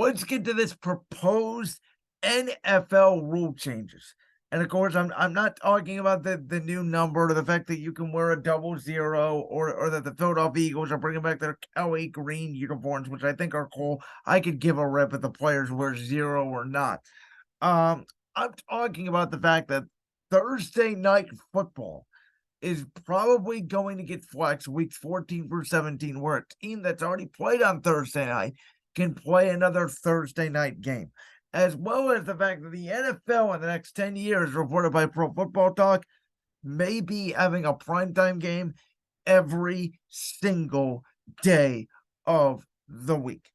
Let's get to this proposed NFL rule changes. And of course, I'm not talking about the new number or the fact that you can wear a 00 or that the Philadelphia Eagles are bringing back their Kelly green uniforms, which I think are cool. I could give a rip if the players wear zero or not. I'm talking about the fact that Thursday night football is probably going to get flexed weeks 14 through 17, where a team that's already played on Thursday night can play another Thursday night game, as well as the fact that the NFL in the next 10 years, reported by Pro Football Talk, may be having a primetime game every single day of the week.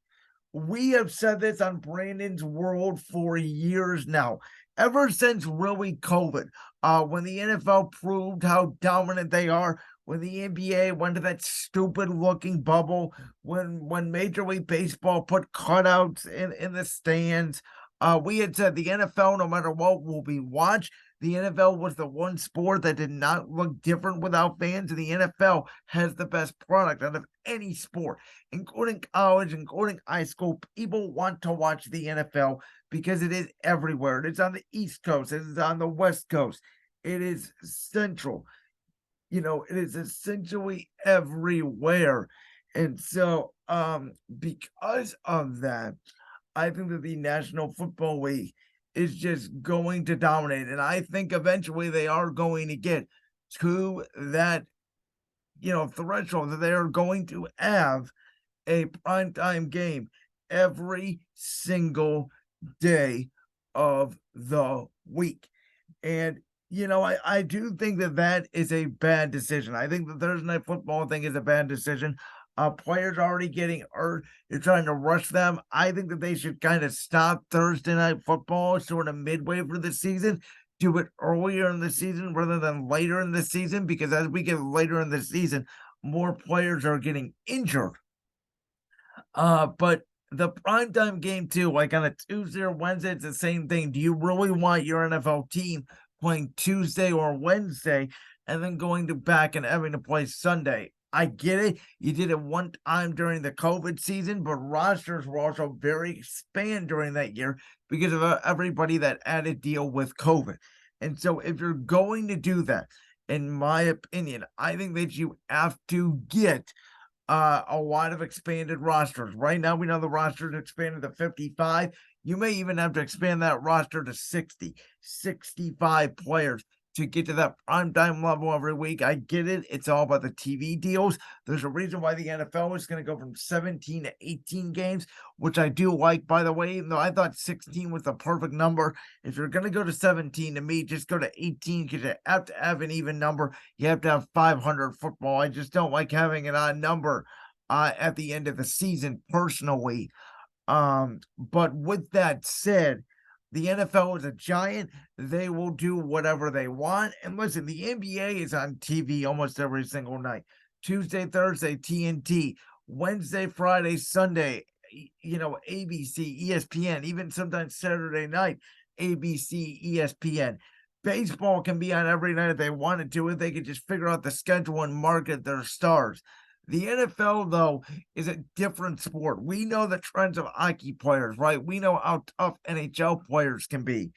We have said this on Brandon's World for years now, ever since really COVID, when the NFL proved how dominant they are, when the NBA went to that stupid looking bubble, when Major League Baseball put cutouts in the stands. We had said the NFL, no matter what, will be watched. The NFL was the one sport that did not look different without fans, and the NFL has the best product out of any sport, including college, including high school. People want to watch the NFL because it is everywhere. It is on the East Coast, it is on the West Coast, it is central. It is essentially everywhere. And so, because of that, I think that the National Football League is just going to dominate. And I think eventually they are going to get to that, threshold that they are going to have a primetime game every single day of the week. And, I do think that that is a bad decision. I think the Thursday night football thing is a bad decision. Players already getting hurt. You're trying to rush them. I think that they should kind of stop Thursday night football sort of midway through the season. Do it earlier in the season rather than later in the season, because as we get later in the season, more players are getting injured. But the primetime game too, like on a Tuesday or Wednesday, it's the same thing. Do you really want your NFL team playing Tuesday or Wednesday and then going to back and having to play Sunday? I get it. You did it one time during the COVID season, but rosters were also very expanded during that year because of everybody that had to deal with COVID. And so, if you're going to do that, in my opinion, I think that you have to get a lot of expanded rosters. Right now, we know the roster is expanded to 55. You may even have to expand that roster to 60, 65 players to get to that primetime level every week. I get it. It's all about the TV deals. There's a reason why the NFL is going to go from 17 to 18 games, which I do like, by the way, even though I thought 16 was the perfect number. If you're going to go to 17, to me, just go to 18 because you have to have an even number. You have to have 500 football. I just don't like having an odd number at the end of the season personally. But with that said, the NFL is a giant. They will do whatever they want. And listen, the NBA is on TV almost every single night. Tuesday, Thursday, TNT. Wednesday, Friday, Sunday, ABC, ESPN, even sometimes Saturday night, ABC, ESPN. Baseball can be on every night if they wanted to, if they could just figure out the schedule and market their stars. The NFL, though, is a different sport. We know the trends of hockey players, right? We know how tough NHL players can be.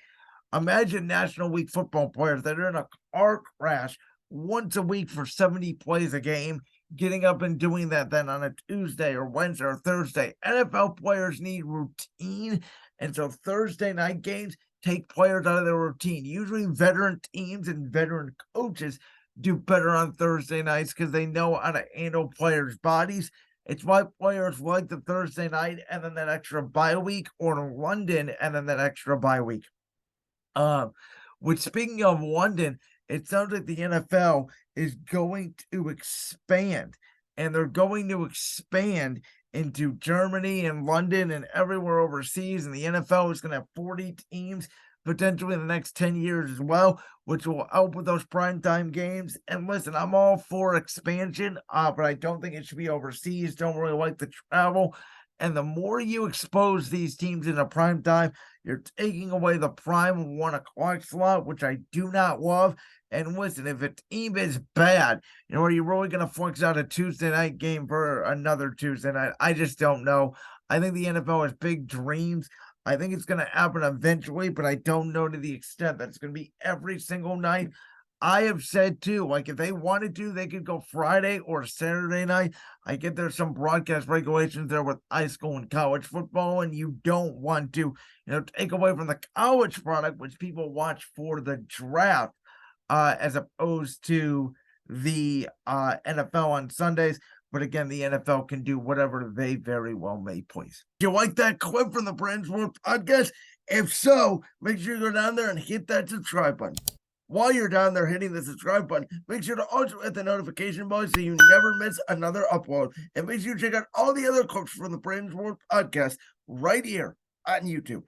Imagine National League football players that are in a car crash once a week for 70 plays a game, getting up and doing that then on a Tuesday or Wednesday or Thursday. NFL players need routine, and so Thursday night games take players out of their routine. Usually veteran teams and veteran coaches do better on Thursday nights because they know how to handle players' bodies. It's why players like the Thursday night and then that extra bye week, or in London and then that extra bye week. Which, speaking of London, it sounds like the NFL is going to expand, and they're going to expand into Germany and London and everywhere overseas. And the NFL is going to have 40 teams potentially in the next 10 years as well, which will help with those primetime games. And listen, I'm all for expansion, but I don't think it should be overseas. Don't really like the travel. And the more you expose these teams in a prime time, you're taking away the prime 1 o'clock slot, which I do not love. And listen, if a team is bad, are you really going to flex out a Tuesday night game for another Tuesday night? I just don't know. I think the NFL has big dreams. I think it's going to happen eventually, but I don't know to the extent that it's going to be every single night. I have said too, like if they wanted to, they could go Friday or Saturday night. I get there's some broadcast regulations there with high school and college football, and you don't want to, take away from the college product, which people watch for the draft, as opposed to the NFL on Sundays. But again, the NFL can do whatever they very well may please. Do you like that clip from the Brands World podcast? If so, make sure you go down there and hit that subscribe button. While you're down there hitting the subscribe button, make sure to also hit the notification bell so you never miss another upload. And make sure you check out all the other clips from the Brands World podcast right here on YouTube.